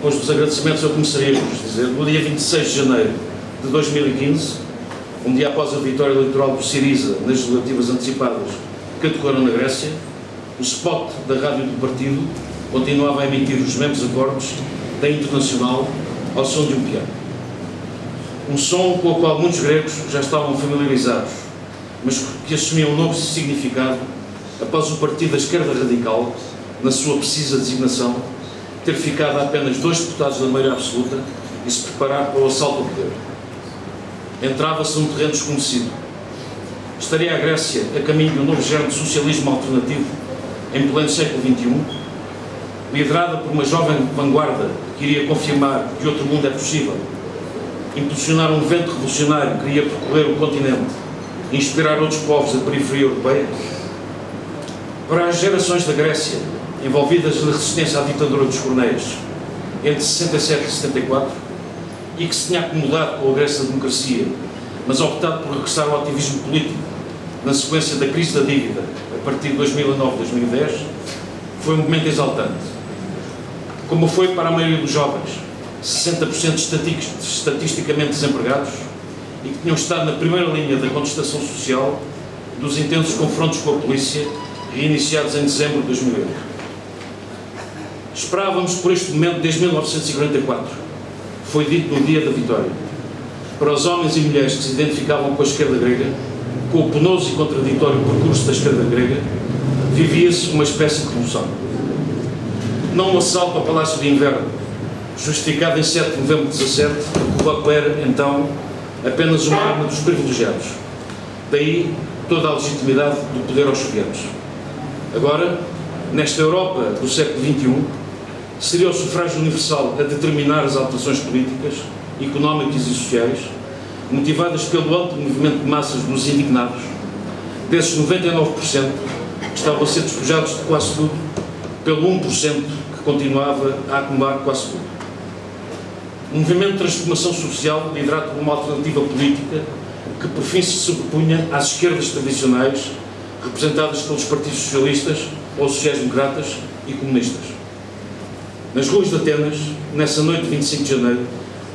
depois dos agradecimentos, eu começaria por dizer, no dia 26 de janeiro de 2015, um dia após a vitória eleitoral do Siriza nas legislativas antecipadas que decorreram na Grécia, o spot da rádio do partido continuava a emitir os mesmos acordes da Internacional ao som de um piano. Um som com o qual muitos gregos já estavam familiarizados, mas que assumia um novo significado após o partido da esquerda radical, na sua precisa designação, ter ficado a apenas 2 deputados da maioria absoluta e se preparar para o assalto ao poder. Entrava-se num terreno desconhecido. Estaria a Grécia a caminho de um novo género de socialismo alternativo em pleno século XXI, liderada por uma jovem vanguarda que iria confirmar que outro mundo é possível, impulsionar um vento revolucionário que iria percorrer o continente e inspirar outros povos da periferia europeia. Para as gerações da Grécia envolvidas na resistência à ditadura dos Corneios entre 67 e 74 e que se tinha acomodado com o regresso da democracia, mas optado por regressar ao ativismo político na sequência da crise da dívida a partir de 2009-2010, foi um momento exaltante. Como foi para a maioria dos jovens, 60% estatisticamente desempregados e que tinham estado na primeira linha da contestação social dos intensos confrontos com a polícia reiniciados em dezembro de 2008. Esperávamos por este momento desde 1944, foi dito no dia da vitória. Para os homens e mulheres que se identificavam com a esquerda grega, com o penoso e contraditório percurso da esquerda grega, vivia-se uma espécie de revolução. Não um assalto ao Palácio de Inverno, justificado em 7 de novembro de 17, que era, então, apenas uma arma dos privilegiados. Daí toda a legitimidade do poder aos soviéticos. Agora, nesta Europa do século XXI, seria o sufrágio universal a determinar as alterações políticas, económicas e sociais, motivadas pelo amplo movimento de massas dos indignados. Desses 99% que estavam a ser despojados de quase tudo, pelo 1% que continuava a acumular quase tudo. Um movimento de transformação social liderado por uma alternativa política que por fim se sobrepunha às esquerdas tradicionais, representadas pelos partidos socialistas ou sociais-democratas e comunistas. Nas ruas de Atenas, nessa noite de 25 de janeiro,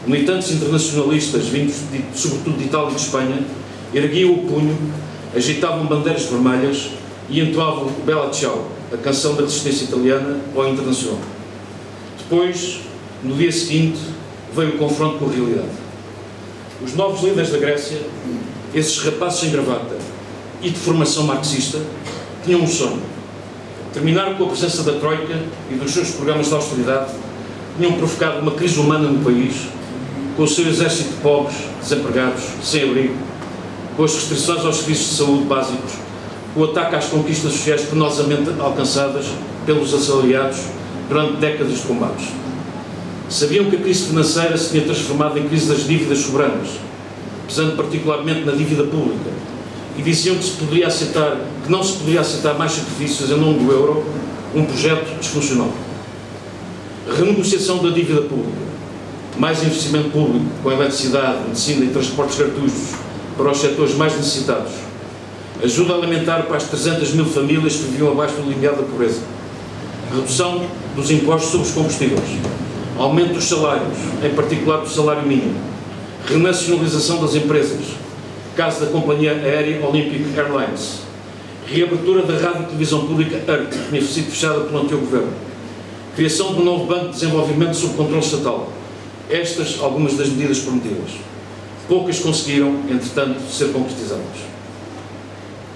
militantes internacionalistas vindos sobretudo de Itália e de Espanha erguiam o punho, agitavam bandeiras vermelhas e entoavam o Bella Ciao, a canção da resistência italiana, ao Internacional. Depois, no dia seguinte, veio o confronto com a realidade. Os novos líderes da Grécia, esses rapazes sem gravata e de formação marxista, tinham um sonho: terminar com a presença da Troika e dos seus programas de austeridade, tinham provocado uma crise humana no país, com o seu exército de pobres, desempregados, sem abrigo, com as restrições aos serviços de saúde básicos, com o ataque às conquistas sociais penosamente alcançadas pelos assalariados durante décadas de combates. Sabiam que a crise financeira se tinha transformado em crise das dívidas soberanas, pesando particularmente na dívida pública, e diziam que não se poderia aceitar mais sacrifícios em nome do euro, um projeto disfuncional. Renegociação da dívida pública, mais investimento público com eletricidade, medicina e transportes gratuitos para os setores mais necessitados, ajuda alimentar para as 300 mil famílias que viviam abaixo do limiar da pobreza, redução dos impostos sobre os combustíveis, aumento dos salários, em particular do salário mínimo, renacionalização das empresas, caso da companhia aérea Olympic Airlines, reabertura da rádio e televisão pública ERT, que tinha sido fechada pelo antigo governo, criação de um novo banco de desenvolvimento sob controle estatal. Estas algumas das medidas prometidas. Poucas conseguiram, entretanto, ser concretizadas.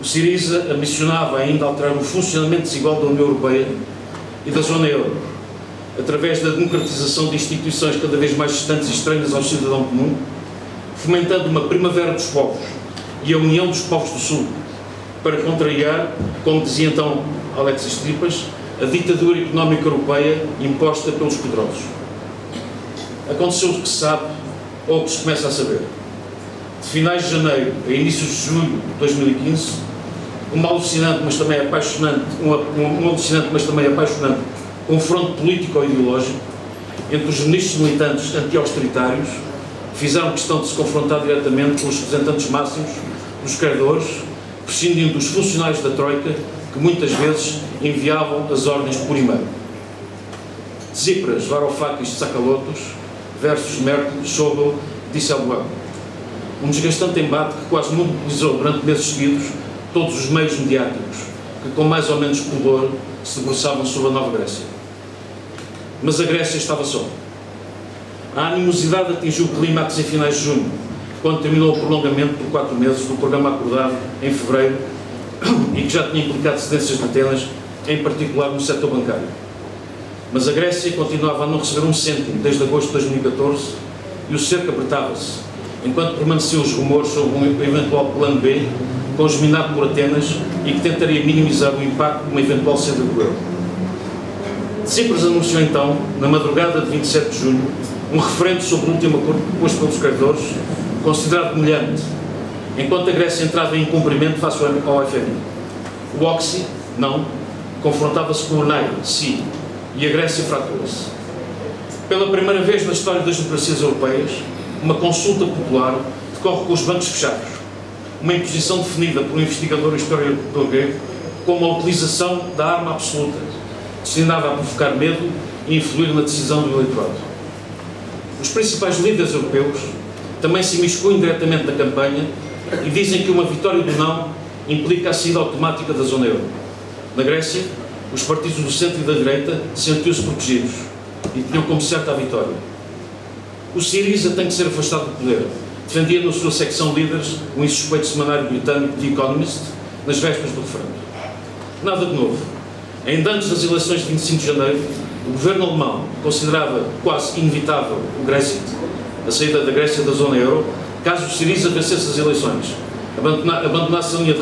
O Siriza ambicionava ainda alterar o funcionamento desigual da União Europeia e da zona euro, através da democratização de instituições cada vez mais distantes e estranhas ao cidadão comum, fomentando uma primavera dos povos e a união dos povos do Sul, para contrariar, como dizia então Alexis Tsipras, a ditadura económica europeia imposta pelos poderosos. Aconteceu o que se sabe, ou o que se começa a saber. De finais de janeiro a inícios de julho de 2015, um alucinante, mas também apaixonante confronto político-ideológico entre os ministros militantes anti-austeritários, que fizeram questão de se confrontar diretamente com os representantes máximos dos credores, prescindindo dos funcionários da Troika, que muitas vezes enviavam as ordens por e-mail. Tsipras, Varoufakis, Tsakalotos versus Merkel, Schäuble, Dijsselbloem. Um desgastante embate que quase mobilizou durante meses seguidos todos os meios mediáticos que, com mais ou menos pudor, se debruçavam sobre a Nova Grécia. Mas a Grécia estava só. A animosidade atingiu o clímax em finais de junho, quando terminou o prolongamento por 4 meses do programa acordado em fevereiro e que já tinha implicado cedências de Atenas, em particular no setor bancário. Mas a Grécia continuava a não receber um cêntimo desde agosto de 2014 e o cerco apertava-se, enquanto permaneciam os rumores sobre um eventual plano B, congeminado por Atenas e que tentaria minimizar o impacto de uma eventual saída do euro. Tsipras anunciou então, na madrugada de 27 de junho, um referendo sobre o último acordo proposto pelos credores, considerado humilhante, enquanto a Grécia entrava em incumprimento face ao FMI. O Oxy, não, confrontava-se com o NAI, sim, e a Grécia fraturou-se. Pela primeira vez na história das democracias europeias, uma consulta popular decorre com os bancos fechados, uma imposição definida por um investigador historiador grego como a utilização da arma absoluta, destinada a provocar medo e influir na decisão do eleitorado. Os principais líderes europeus também se imiscuem diretamente na campanha e dizem que uma vitória do não implica a saída automática da zona euro. Na Grécia, os partidos do centro e da direita sentiam-se protegidos e tinham como certa a vitória. O Syriza tem que ser afastado do poder, defendia na sua secção líderes o insuspeito semanário britânico The Economist nas vésperas do referendo. Nada de novo. Ainda antes das eleições de 25 de janeiro, o governo alemão considerava quase inevitável o Grexit, a saída da Grécia da zona euro, caso o Syriza vencesse as eleições, abandonasse a linha de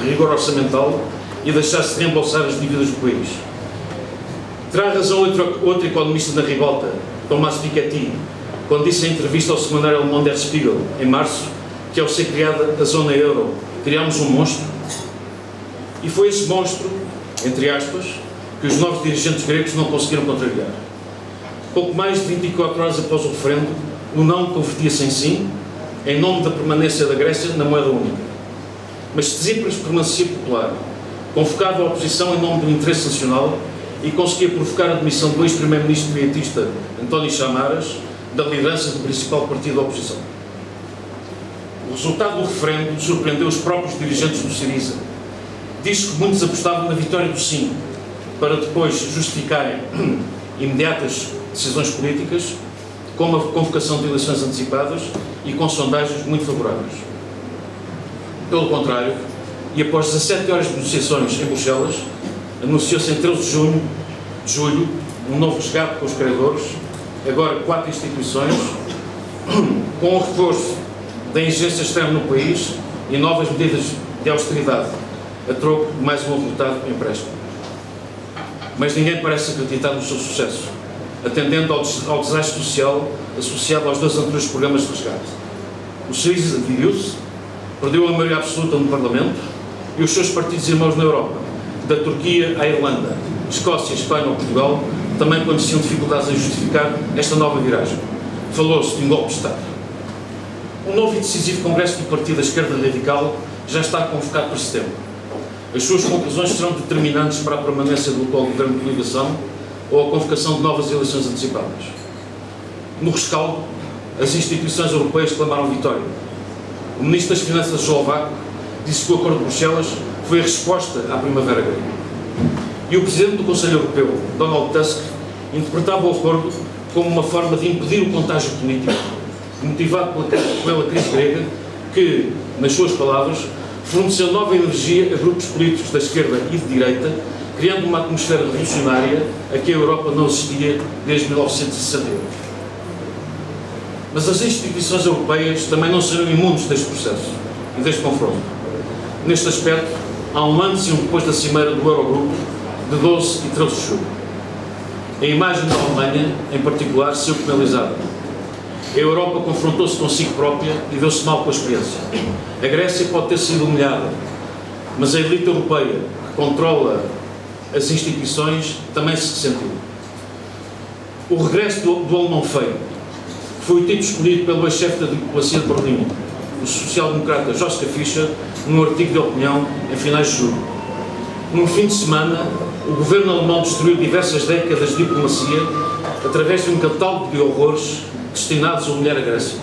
rigor orçamental e deixasse de reembolsar as dívidas do país. Terá razão outro economista na ribalta, Thomas Piketty, quando disse em entrevista ao semanário alemão Der Spiegel, em março, que ao ser criada a zona euro, criámos um monstro? E foi esse monstro, entre aspas, que os novos dirigentes gregos não conseguiram contrariar. Pouco mais de 24 horas após o referendo, o não convertia-se em sim, em nome da permanência da Grécia na moeda única. Mas Tsipras permanecia popular, convocava a oposição em nome do interesse nacional e conseguia provocar a demissão do ex-primeiro-ministro pietista António Samaras da liderança do principal partido da oposição. O resultado do referendo surpreendeu os próprios dirigentes do Syriza. Diz que muitos apostavam na vitória do sim, para depois justificarem imediatas decisões políticas, como a convocação de eleições antecipadas e com sondagens muito favoráveis. Pelo contrário, e após 17 horas de negociações em Bruxelas, anunciou-se em 13 de julho um novo resgate com os credores, agora 4 instituições, com o reforço da exigência externa no país e novas medidas de austeridade, a troco de mais um avultado empréstimo. Mas ninguém parece acreditar no seu sucesso, atendendo ao desastre social associado aos 2 anteriores programas de resgate. O Syriza dividiu-se, perdeu a maioria absoluta no Parlamento e os seus partidos irmãos na Europa, da Turquia à Irlanda, Escócia, Espanha ou Portugal, também conheciam dificuldades em justificar esta nova viragem. Falou-se de um golpe de Estado. Um novo e decisivo congresso do Partido da Esquerda Radical já está convocado para setembro. As suas conclusões serão determinantes para a permanência do atual governo de coligação ou a convocação de novas eleições antecipadas. No rescaldo, as instituições europeias clamaram vitória. O Ministro das Finanças eslovaco disse que o Acordo de Bruxelas foi a resposta à Primavera Grega. E o Presidente do Conselho Europeu, Donald Tusk, interpretava o acordo como uma forma de impedir o contágio político, motivado pela crise grega, que, nas suas palavras, forneceu nova energia a grupos políticos da esquerda e de direita, criando uma atmosfera revolucionária a que a Europa não assistia desde 1968. Mas as instituições europeias também não serão imunes deste processo e deste confronto. Neste aspecto, há um antes e um depois da cimeira do Eurogrupo de 12 e 13 de julho. A imagem da Alemanha, em particular, saiu penalizada. A Europa confrontou-se consigo própria e deu-se mal com a experiência. A Grécia pode ter sido humilhada, mas a elite europeia, que controla as instituições, também se ressentiu. O regresso do alemão feio, que foi o título escolhido pelo ex-chefe da diplomacia de Berlim, o social-democrata Joschka Fischer, num artigo de opinião em finais de julho. Num fim de semana, o governo alemão destruiu diversas décadas de diplomacia através de um catálogo de horrores destinados a humilhar a Grécia.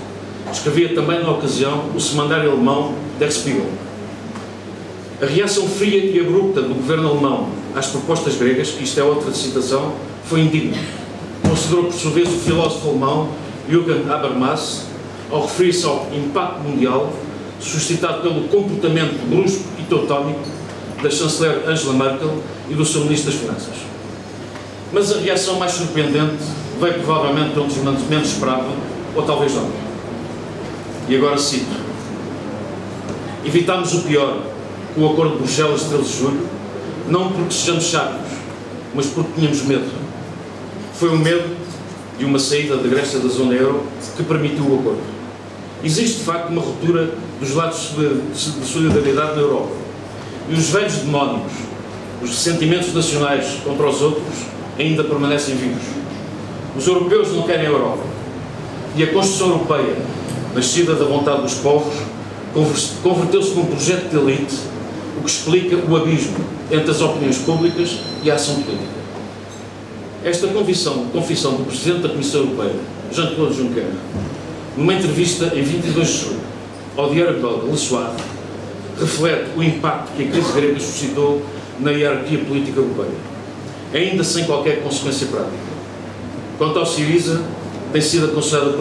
Escrevia também, na ocasião, o semanário alemão Der Spiegel. A reação fria e abrupta do governo alemão às propostas gregas, isto é outra citação, foi indigna. Considerou por sua vez o filósofo alemão Jürgen Habermas, ao referir-se ao impacto mundial suscitado pelo comportamento brusco e teutónico da chanceler Angela Merkel e do seu ministro das Finanças. Mas a reação mais surpreendente veio provavelmente de onde menos esperava, ou talvez não. E agora cito: evitámos o pior com o acordo de Bruxelas de 13 de julho, não porque sejamos sábios, mas porque tínhamos medo. Foi o medo de uma saída da Grécia da zona euro que permitiu o acordo. Existe, de facto, uma ruptura dos laços de solidariedade na Europa. E os velhos demónios, os ressentimentos nacionais contra os outros, ainda permanecem vivos. Os europeus não querem a Europa. E a Constituição Europeia, nascida da vontade dos povos, converteu-se num projeto de elite, o que explica o abismo entre as opiniões públicas e a ação política. Esta confissão do Presidente da Comissão Europeia, Jean-Claude Juncker, numa entrevista em 22 de julho ao diário belga Le Soir, reflete o impacto que a crise grega suscitou na hierarquia política europeia, ainda sem qualquer consequência prática. Quanto ao Syriza, tem sido aconselhado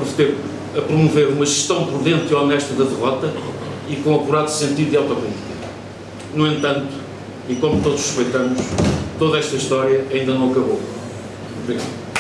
a promover uma gestão prudente e honesta da derrota e com apurado sentido de autocrítica. No entanto, e como todos suspeitamos, toda esta história ainda não acabou. Obrigado.